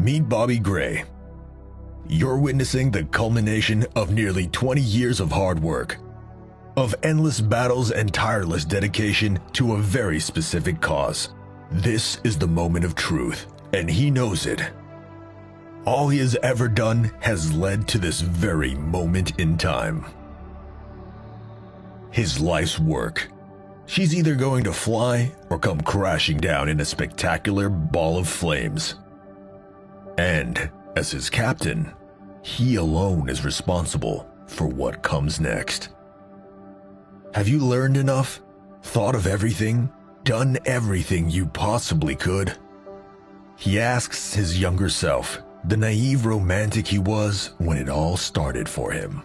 Meet Bobby Gray. You're witnessing the culmination of nearly 20 years of hard work, of endless battles and tireless dedication to a very specific cause. This is the moment of truth, and he knows it. All he has ever done has led to this very moment in time. His life's work. She's either going to fly or come crashing down in a spectacular ball of flames. And, as his captain, he alone is responsible for what comes next. Have you learned enough? Thought of everything? Done everything you possibly could? He asks his younger self, the naive romantic he was when it all started for him.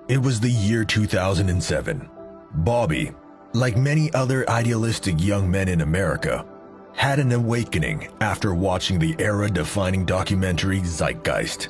It was the year 2007. Bobby, like many other idealistic young men in America, had an awakening after watching the era-defining documentary Zeitgeist.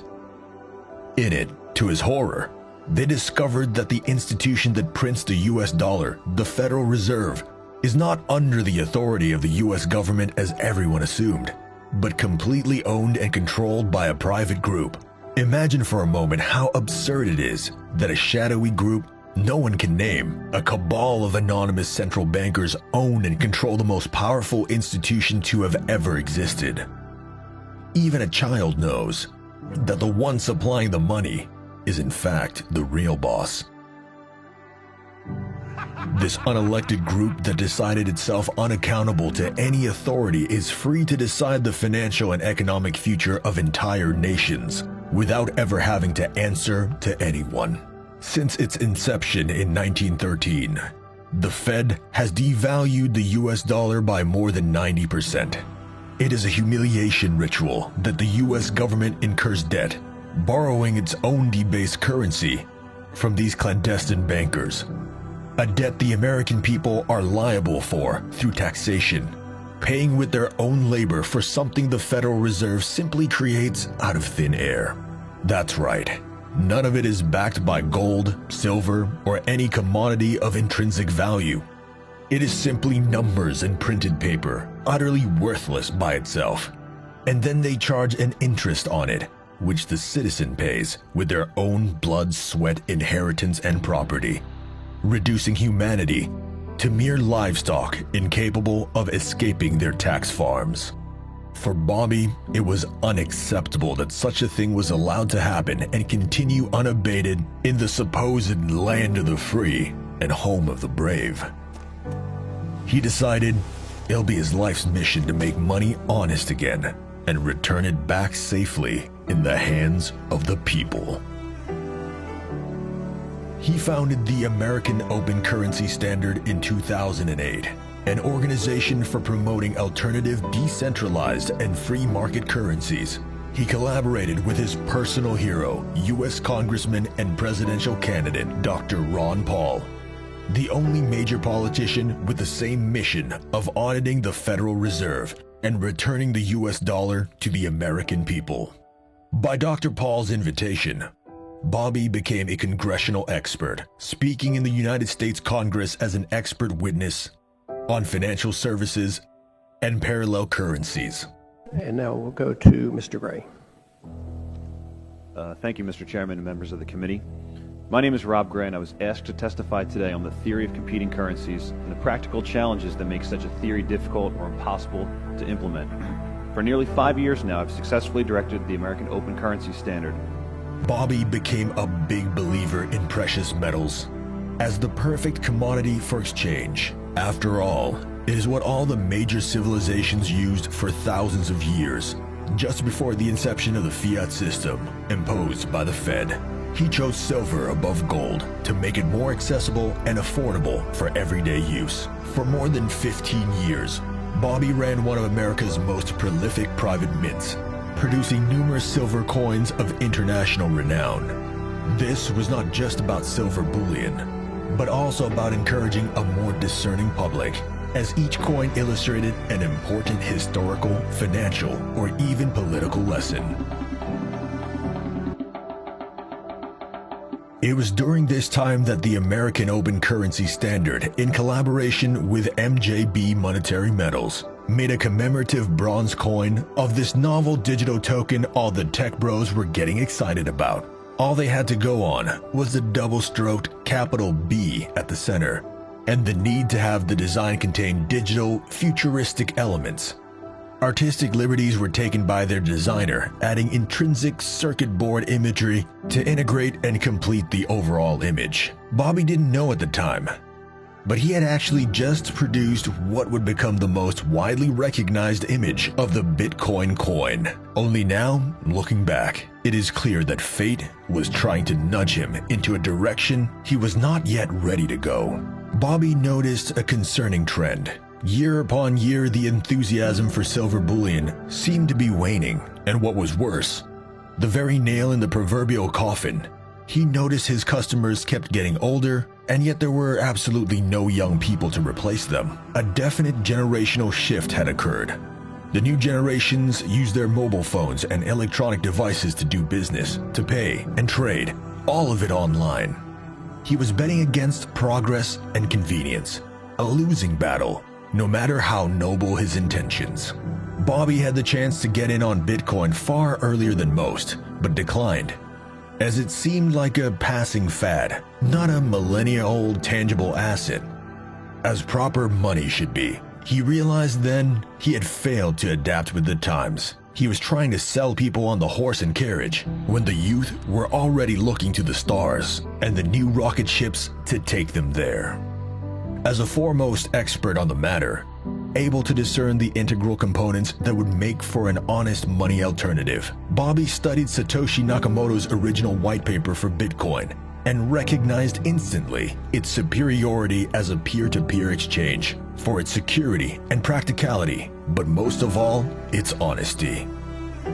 In it, to his horror, they discovered that the institution that prints the US dollar, the Federal Reserve, is not under the authority of the US government as everyone assumed, but completely owned and controlled by a private group. Imagine for a moment how absurd it is that a shadowy group no one can name, a cabal of anonymous central bankers own and control the most powerful institution to have ever existed. Even a child knows that the one supplying the money is in fact the real boss. This unelected group that decided itself unaccountable to any authority is free to decide the financial and economic future of entire nations without ever having to answer to anyone. Since its inception in 1913, the Fed has devalued the US dollar by more than 90%. It is a humiliation ritual that the US government incurs debt, borrowing its own debased currency from these clandestine bankers. A debt the American people are liable for through taxation, paying with their own labor for something the Federal Reserve simply creates out of thin air. That's right. None of it is backed by gold, silver, or any commodity of intrinsic value. It is simply numbers and printed paper, utterly worthless by itself. And then they charge an interest on it, which the citizen pays with their own blood, sweat, inheritance, and property, reducing humanity to mere livestock incapable of escaping their tax farms. For Bobby, it was unacceptable that such a thing was allowed to happen and continue unabated in the supposed land of the free and home of the brave. He decided it'll be his life's mission to make money honest again and return it back safely in the hands of the people. He founded the American Open Currency Standard in 2008, an organization for promoting alternative, decentralized, and free market currencies. He collaborated with his personal hero, U.S. Congressman and presidential candidate Dr. Ron Paul, the only major politician with the same mission of auditing the Federal Reserve and returning the U.S. dollar to the American people. By Dr. Paul's invitation, Bobby became a congressional expert, speaking in the United States Congress as an expert witness on financial services and parallel currencies. And now we'll go to Mr. Gray. Thank you, Mr. Chairman and members of the committee. My name is Rob Gray, and I was asked to testify today on the theory of competing currencies and the practical challenges that make such a theory difficult or impossible to implement. For nearly 5 years now, I've successfully directed the American Open Currency Standard. Bobby became a big believer in precious metals as the perfect commodity for exchange. After all, it is what all the major civilizations used for thousands of years, just before the inception of the fiat system imposed by the Fed. He chose silver above gold to make it more accessible and affordable for everyday use. For more than 15 years, Bobby ran one of America's most prolific private mints, producing numerous silver coins of international renown. This was not just about silver bullion, but also about encouraging a more discerning public, as each coin illustrated an important historical, financial, or even political lesson. It was during this time that the American Open Currency Standard, in collaboration with MJB Monetary Metals, made a commemorative bronze coin of this novel digital token all the tech bros were getting excited about. All they had to go on was the double-stroked capital B at the center, and the need to have the design contain digital, futuristic elements. Artistic liberties were taken by their designer, adding intrinsic circuit board imagery to integrate and complete the overall image. Bobby didn't know at the time, but he had actually just produced what would become the most widely recognized image of the Bitcoin coin. Only now, looking back, it is clear that fate was trying to nudge him into a direction he was not yet ready to go. Bobby noticed a concerning trend. Year upon year, the enthusiasm for silver bullion seemed to be waning, and what was worse, the very nail in the proverbial coffin, he noticed his customers kept getting older, and yet there were absolutely no young people to replace them. A definite generational shift had occurred. The new generations use their mobile phones and electronic devices to do business, to pay, and trade, all of it online. He was betting against progress and convenience, a losing battle, no matter how noble his intentions. Bobby had the chance to get in on Bitcoin far earlier than most, but declined, as it seemed like a passing fad, not a millennia-old tangible asset, as proper money should be. He realized then he had failed to adapt with the times. He was trying to sell people on the horse and carriage, when the youth were already looking to the stars and the new rocket ships to take them there. As a foremost expert on the matter, able to discern the integral components that would make for an honest money alternative, Bobby studied Satoshi Nakamoto's original white paper for Bitcoin and recognized instantly its superiority as a peer-to-peer exchange for its security and practicality, but most of all, its honesty.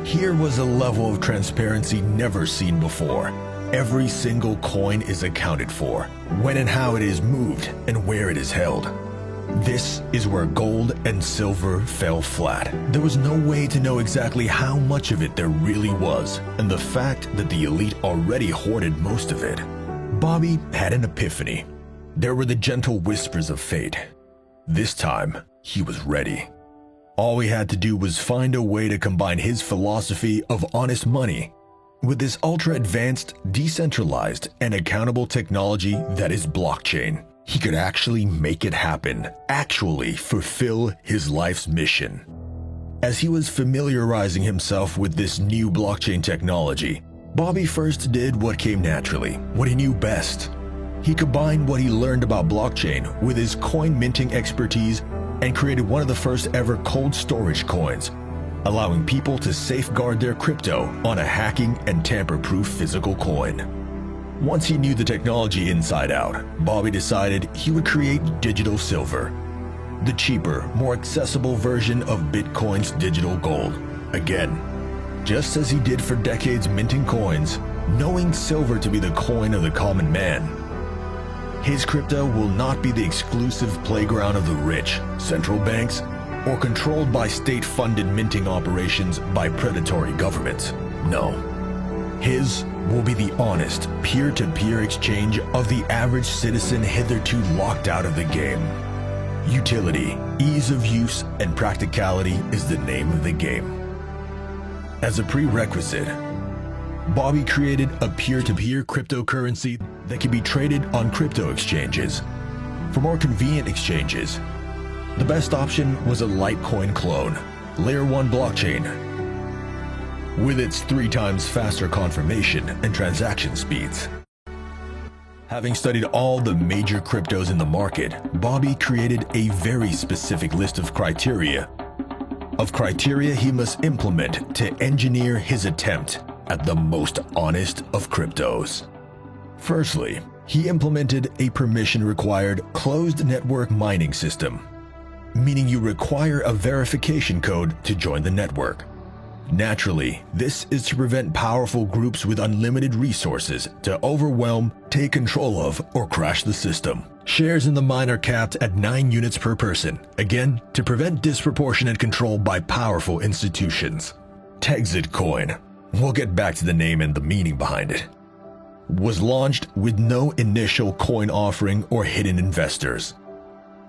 Here was a level of transparency never seen before. Every single coin is accounted for, when and how it is moved, and where it is held. This is where gold and silver fell flat. There was no way to know exactly how much of it there really was, and the fact that the elite already hoarded most of it. Bobby had an epiphany. There were the gentle whispers of fate. This time, he was ready. All he had to do was find a way to combine his philosophy of honest money with this ultra-advanced, decentralized, and accountable technology that is blockchain. He could actually make it happen, actually fulfill his life's mission. As he was familiarizing himself with this new blockchain technology, Bobby first did what came naturally, what he knew best. He combined what he learned about blockchain with his coin minting expertise and created one of the first ever cold storage coins, allowing people to safeguard their crypto on a hacking and tamper-proof physical coin. Once he knew the technology inside out, Bobby decided he would create digital silver, the cheaper, more accessible version of Bitcoin's digital gold. Again, just as he did for decades minting coins, knowing silver to be the coin of the common man. His crypto will not be the exclusive playground of the rich, central banks, or controlled by state-funded minting operations by predatory governments. No. His will be the honest, peer-to-peer exchange of the average citizen hitherto locked out of the game. Utility, ease of use, and practicality is the name of the game. As a prerequisite, Bobby created a peer-to-peer cryptocurrency that can be traded on crypto exchanges. For more convenient exchanges, the best option was a Litecoin clone, Layer 1 blockchain, with its 3 times faster confirmation and transaction speeds. Having studied all the major cryptos in the market, Bobby created a very specific list of criteria he must implement to engineer his attempt at the most honest of cryptos. Firstly, he implemented a permission-required closed network mining system, meaning you require a verification code to join the network. Naturally, this is to prevent powerful groups with unlimited resources to overwhelm, take control of, or crash the system. Shares in the mine are capped at 9 units per person, again, to prevent disproportionate control by powerful institutions. Texit Coin, we'll get back to the name and the meaning behind it, was launched with no initial coin offering or hidden investors.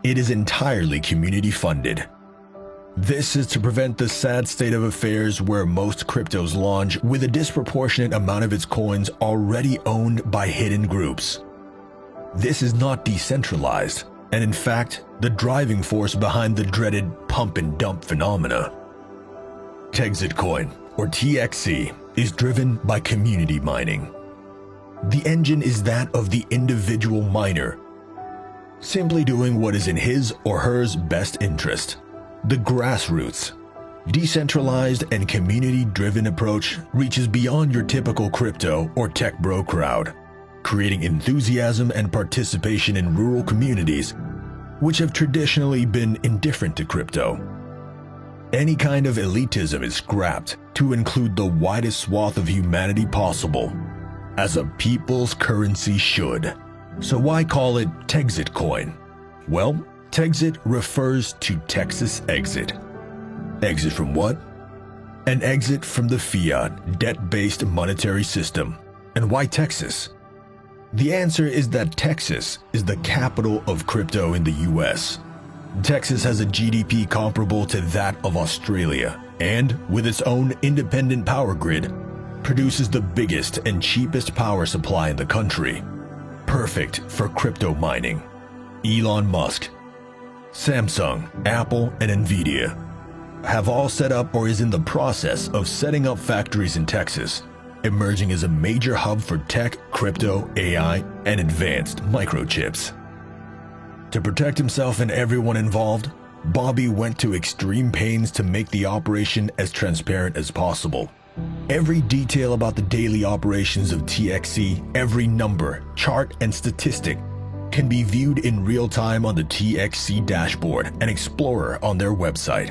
It is entirely community funded. This is to prevent the sad state of affairs where most cryptos launch with a disproportionate amount of its coins already owned by hidden groups. This is not decentralized, and in fact, the driving force behind the dreaded pump and dump phenomena. Texit Coin, or TXC, is driven by community mining. The engine is that of the individual miner, simply doing what is in his or hers best interest. The grassroots, decentralized and community-driven approach reaches beyond your typical crypto or tech bro crowd, creating enthusiasm and participation in rural communities which have traditionally been indifferent to crypto. Any kind of elitism is scrapped to include the widest swath of humanity possible, as a people's currency should. So why call it Texit Coin? Well, Texit refers to Texas exit. Exit from what? An exit from the fiat, debt-based monetary system. And why Texas? The answer is that Texas is the capital of crypto in the US. Texas has a GDP comparable to that of Australia, and with its own independent power grid, produces the biggest and cheapest power supply in the country. Perfect for crypto mining. Elon Musk, Samsung, Apple, and Nvidia have all set up or is in the process of setting up factories in Texas, emerging as a major hub for tech, crypto, AI, and advanced microchips. To protect himself and everyone involved, Bobby went to extreme pains to make the operation as transparent as possible. Every detail about the daily operations of TXC, every number, chart, and statistic can be viewed in real time on the TXC dashboard and Explorer on their website.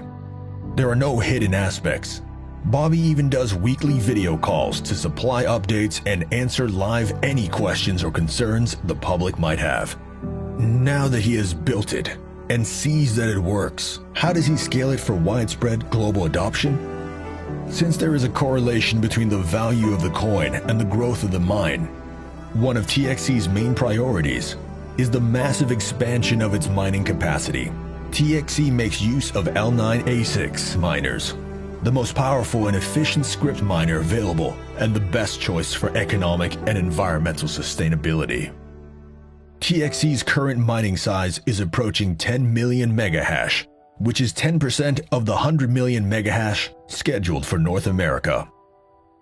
There are no hidden aspects. Bobby even does weekly video calls to supply updates and answer live any questions or concerns the public might have. Now that he has built it and sees that it works, how does he scale it for widespread global adoption? Since there is a correlation between the value of the coin and the growth of the mine, one of TXC's main priorities is the massive expansion of its mining capacity. TXC makes use of L9 ASICs miners, the most powerful and efficient script miner available and the best choice for economic and environmental sustainability. TXC's current mining size is approaching 10 million megahash, which is 10% of the 100 million megahash scheduled for North America.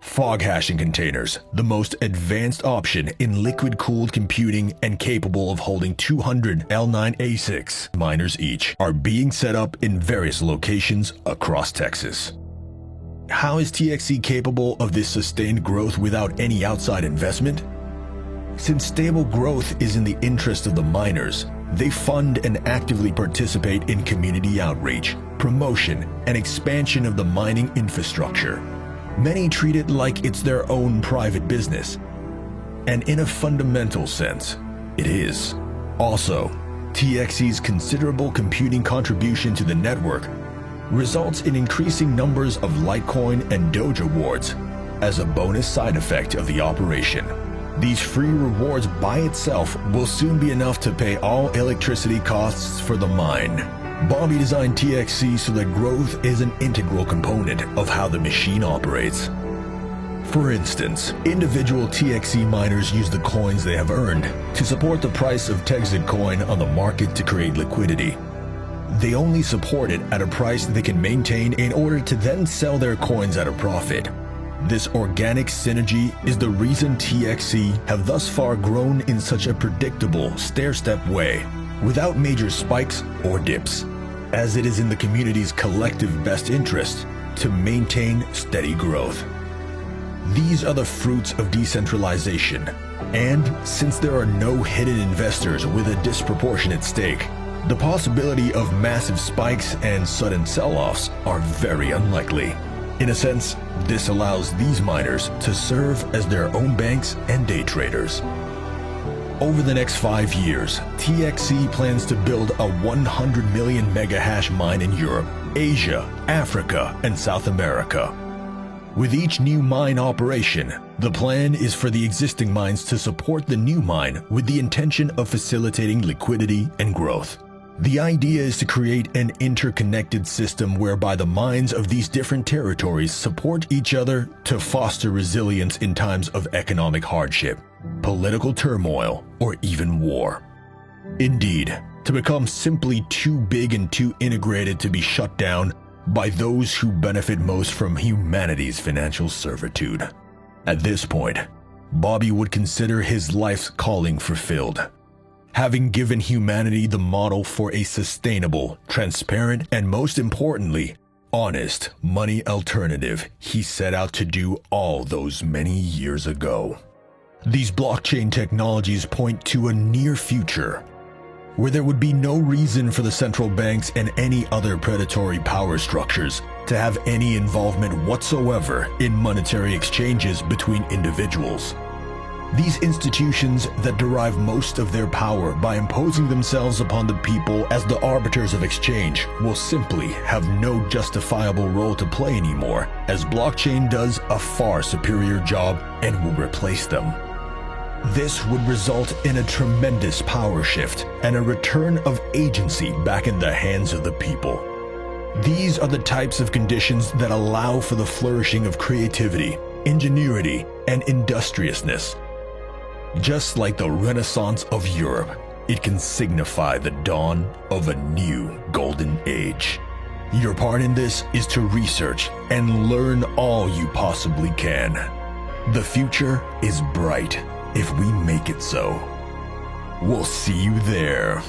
Fog hashing containers, the most advanced option in liquid-cooled computing and capable of holding 200 L9 ASICs miners each, are being set up in various locations across Texas. How is TXC capable of this sustained growth without any outside investment? Since stable growth is in the interest of the miners, they fund and actively participate in community outreach, promotion, and expansion of the mining infrastructure. Many treat it like it's their own private business. And in a fundamental sense, it is. Also, TXC's considerable computing contribution to the network results in increasing numbers of Litecoin and Doge awards as a bonus side effect of the operation. These free rewards by itself will soon be enough to pay all electricity costs for the mine. Bobby designed TXC so that growth is an integral component of how the machine operates. For instance, individual TXC miners use the coins they have earned to support the price of Texit Coin on the market to create liquidity. They only support it at a price they can maintain in order to then sell their coins at a profit. This organic synergy is the reason TXC have thus far grown in such a predictable, stair-step way, without major spikes or dips, as it is in the community's collective best interest to maintain steady growth. These are the fruits of decentralization, and since there are no hidden investors with a disproportionate stake, the possibility of massive spikes and sudden sell-offs are very unlikely. In a sense, this allows these miners to serve as their own banks and day traders. Over the next 5 years, TXC plans to build a 100 million megahash mine in Europe, Asia, Africa, and South America. With each new mine operation, the plan is for the existing mines to support the new mine with the intention of facilitating liquidity and growth. The idea is to create an interconnected system whereby the minds of these different territories support each other to foster resilience in times of economic hardship, political turmoil, or even war. Indeed, to become simply too big and too integrated to be shut down by those who benefit most from humanity's financial servitude. At this point, Bobby would consider his life's calling fulfilled. Having given humanity the model for a sustainable, transparent, and most importantly, honest money alternative he set out to do all those many years ago. These blockchain technologies point to a near future where there would be no reason for the central banks and any other predatory power structures to have any involvement whatsoever in monetary exchanges between individuals. These institutions that derive most of their power by imposing themselves upon the people as the arbiters of exchange will simply have no justifiable role to play anymore, as blockchain does a far superior job and will replace them. This would result in a tremendous power shift and a return of agency back in the hands of the people. These are the types of conditions that allow for the flourishing of creativity, ingenuity, and industriousness. Just like the Renaissance of Europe, it can signify the dawn of a new golden age. Your part in this is to research and learn all you possibly can. The future is bright if we make it so. We'll see you there.